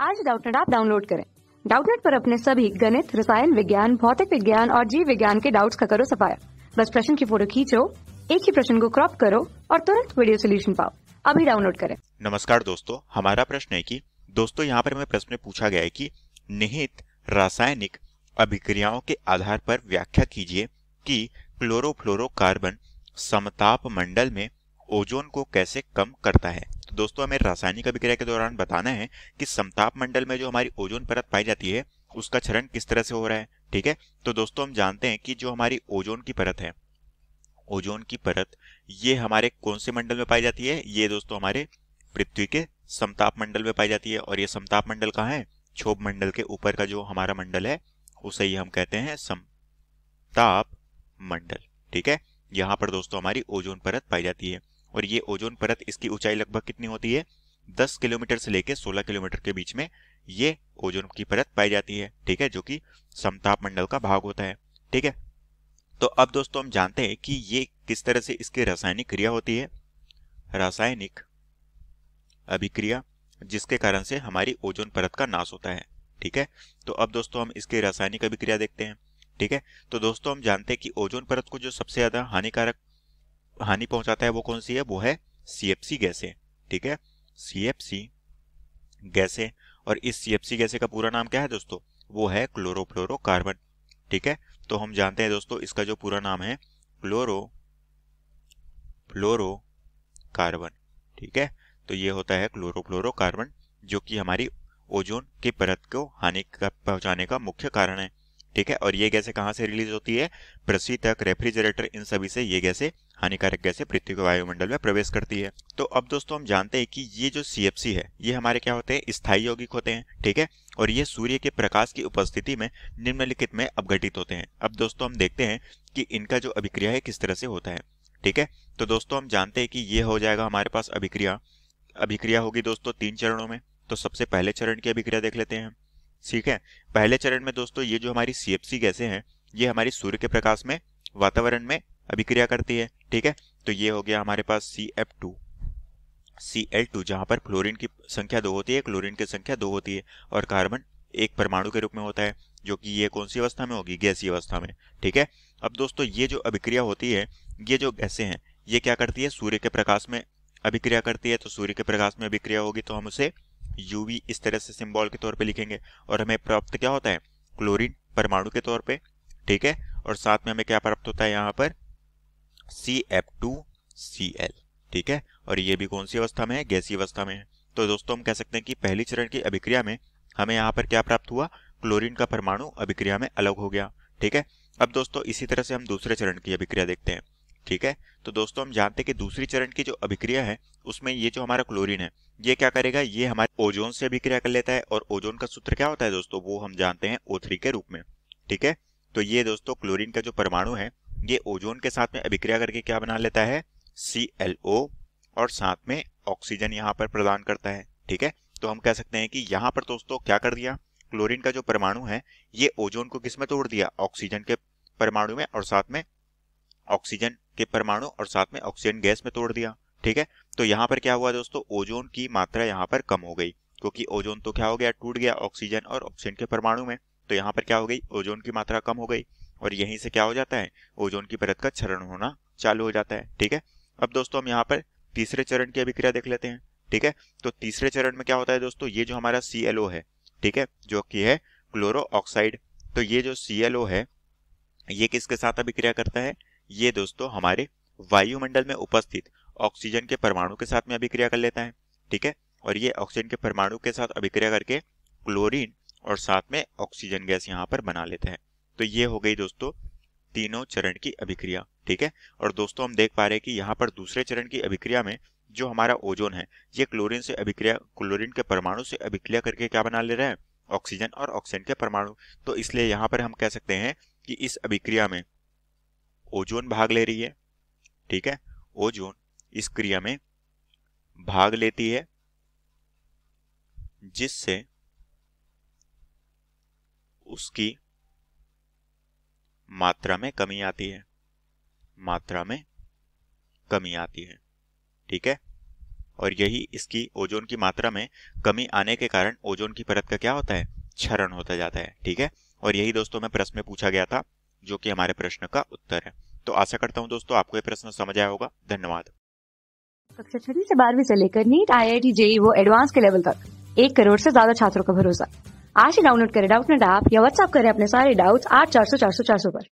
आज Doubtnut app download करें। Doubtnut पर अपने सभी गणित, रसायन विज्ञान, भौतिक विज्ञान और जीव विज्ञान के डाउट्स का करो सफाया। बस प्रश्न की फोटो खींचो, एक ही प्रश्न को क्रॉप करो और तुरंत वीडियो सोल्यूशन पाओ। अभी डाउनलोड करें। नमस्कार दोस्तों, हमारा प्रश्न है कि दोस्तों यहाँ पर हमें प्रश्न पूछा गया है कि निहित रासायनिक अभिक्रियाओं के आधार पर व्याख्या कीजिए कि क्लोरोफ्लोरोकार्बन समताप मंडल में ओजोन को कैसे कम करता है। तो दोस्तों हमें रासायनिक अभिक्रिया के दौरान बताना है कि समताप मंडल में जो हमारी ओजोन परत पाई जाती है उसका क्षरण किस तरह से हो रहा है। ठीक है, तो दोस्तों हम जानते हैं कि जो हमारी ओजोन की परत है, ओजोन की परत ये हमारे कौन से मंडल में पाई जाती है? ये दोस्तों हमारे पृथ्वी के समताप मंडल में पाई जाती है। और ये समताप मंडल कहाँ है? क्षोभ मंडल के ऊपर का जो हमारा मंडल है उसे ही हम कहते हैं समताप मंडल। ठीक है, यहाँ पर दोस्तों हमारी ओजोन परत पाई जाती है और ये ओजोन परत, इसकी ऊंचाई लगभग कितनी होती है? 10 किलोमीटर से लेकर 16 किलोमीटर के बीच में ये ओजोन की परत पाई जाती है। ठीक है, जो कि समताप मंडल का भाग होता है। ठीक है, तो अब दोस्तों हम जानते हैं कि ये किस तरह से इसकी रासायनिक क्रिया होती है। रासायनिक अभिक्रिया जिसके कारण से हमारी ओजोन परत का नाश होता है। ठीक है, तो अब दोस्तों हम इसकी रासायनिक अभिक्रिया देखते हैं। ठीक है, तो दोस्तों हम जानते हैं कि ओजोन परत को जो सबसे ज्यादा हानि पहुंचाता है वो कौन सी है? वो है CFC गैसें। ठीक है, CFC गैसें। और इस CFC गैसें का पूरा नाम क्या है दोस्तों? वो है क्लोरोफ्लोरोकार्बन। ठीक है, तो हम जानते हैं दोस्तों इसका जो पूरा नाम है क्लोरोफ्लोरोकार्बन। ठीक है, तो ये होता है क्लोरोफ्लोरोकार्बन, जो कि हमारी ओजोन की परत को हानि पहुंचाने का मुख्य कारण है। ठीक है, और ये गैसें कहाँ से रिलीज होती है? प्रशीतक, रेफ्रिजरेटर, इन सभी से ये गैसें, हानिकारक गैसें पृथ्वी के वायुमंडल में प्रवेश करती है। तो अब दोस्तों हम जानते हैं कि ये जो CFC है ये हमारे क्या होते हैं? स्थायी यौगिक होते हैं। ठीक है, और ये सूर्य के प्रकाश की उपस्थिति में निम्नलिखित में अपघटित होते हैं। अब दोस्तों हम देखते हैं कि इनका जो अभिक्रिया है किस तरह से होता है। ठीक है, तो दोस्तों हम जानते हैं कि ये हो जाएगा हमारे पास अभिक्रिया होगी दोस्तों 3 चरणों में। तो सबसे पहले चरण की अभिक्रिया देख लेते हैं। ठीक है, पहले चरण में दोस्तों ये जो हमारी CFC गैसें हैं ये हमारी सूर्य के प्रकाश में वातावरण में अभिक्रिया करती है। ठीक है, तो ये हो गया हमारे पास Cl2 जहां पर फ्लोरीन की संख्या 2 होती है, क्लोरीन की संख्या 2 होती है और कार्बन एक परमाणु के रूप में होता है, जो कि ये कौन सी अवस्था में होगी? गैसीय अवस्था में। ठीक है, अब दोस्तों ये जो अभिक्रिया होती है, ये जो गैसें हैं ये क्या करती है? सूर्य के प्रकाश में अभिक्रिया करती है। तो सूर्य के प्रकाश में अभिक्रिया होगी तो हम उसे UV इस तरह से सिंबल के तौर पे लिखेंगे और हमें प्राप्त क्या होता है? क्लोरीन परमाणु के तौर पे। ठीक है, और साथ में हमें क्या प्राप्त होता है? यहाँ पर CF2Cl। ठीक है, और ये भी कौन सी अवस्था में है? गैसीय अवस्था में है। तो दोस्तों हम कह सकते हैं कि पहली चरण की अभिक्रिया में हमें यहाँ पर क्या प्राप्त हुआ? क्लोरीन का परमाणु अभिक्रिया में अलग हो गया। ठीक है, अब दोस्तों इसी तरह से हम दूसरे चरण की अभिक्रिया देखते हैं। ठीक है, तो दोस्तों हम जानते हैं कि दूसरी चरण की जो अभिक्रिया है उसमें ये जो हमारा क्लोरीन है ये क्या करेगा? ये हमारे ओजोन से अभिक्रिया कर लेता है और ओजोन का सूत्र क्या होता है दोस्तों? वो हम जानते हैं O3 के रूप में। ठीक है, तो ये दोस्तों क्लोरीन का जो परमाणु है ये ओजोन के साथ में अभिक्रिया करके क्या बना लेता है? ClO और साथ में ऑक्सीजन यहाँ पर प्रदान करता है। ठीक है, तो हम कह सकते हैं कि यहाँ पर दोस्तों क्या कर दिया? क्लोरीन का जो परमाणु है ये ओजोन को किस में तोड़ दिया? ऑक्सीजन के परमाणु में और साथ में ऑक्सीजन के परमाणु और साथ में ऑक्सीजन गैस में तोड़ दिया। ठीक है, तो यहाँ पर क्या हुआ दोस्तों? ओजोन की मात्रा यहाँ पर कम हो गई, क्योंकि ओजोन तो क्या हो गया? टूट गया ऑक्सीजन और ऑक्सीजन के परमाणु में। तो यहाँ पर क्या हो गई? ओजोन की मात्रा कम हो गई और यहीं से क्या हो जाता है? ओजोन की परत का क्षरण होना चालू हो जाता है। ठीक है, अब दोस्तों हम यहाँ पर तीसरे चरण की अभिक्रिया देख लेते हैं। ठीक है, तो तीसरे चरण में क्या होता है दोस्तों? ये जो हमारा ClO है, ठीक है, जो कि है क्लोरो ऑक्साइड, तो ये जो ClO है ये किसके साथ अभिक्रिया करता है? ये दोस्तों हमारे वायुमंडल में उपस्थित ऑक्सीजन के परमाणु के साथ में अभिक्रिया कर लेता है। ठीक है, और ये ऑक्सीजन के परमाणु के साथ अभिक्रिया करके क्लोरीन और साथ में ऑक्सीजन गैस यहाँ पर बना लेता है। तो ये हो गई दोस्तों तीनों चरण की अभिक्रिया। ठीक है, और दोस्तों हम देख पा रहे हैं कि यहाँ पर दूसरे चरण की अभिक्रिया में जो हमारा ओजोन है ये क्लोरीन के परमाणु से अभिक्रिया करके क्या बना ले रहा है? ऑक्सीजन और ऑक्सीजन के परमाणु। तो इसलिए यहाँ पर हम कह सकते हैं कि इस अभिक्रिया में ओजोन भाग ले रही है। ठीक है, ओजोन इस क्रिया में भाग लेती है जिससे उसकी मात्रा में कमी आती है। ठीक है, और यही इसकी ओजोन की मात्रा में कमी आने के कारण ओजोन की परत का क्या होता है, क्षरण होता जाता है। ठीक है, और यही दोस्तों में प्रश्न में पूछा गया था, जो कि हमारे प्रश्न का उत्तर है। तो आशा करता हूं दोस्तों आपको ये प्रश्न समझ आया होगा। धन्यवाद। कक्षा 6 से 12वीं से लेकर नीट, IIT, JEE वो एडवांस के लेवल तक 1 करोड़ से ज्यादा छात्रों का भरोसा। आज ही डाउनलोड करें डाउटनेट ऐप या व्हाट्सएप करें अपने सारे डाउट्स 8400 400 400 पर।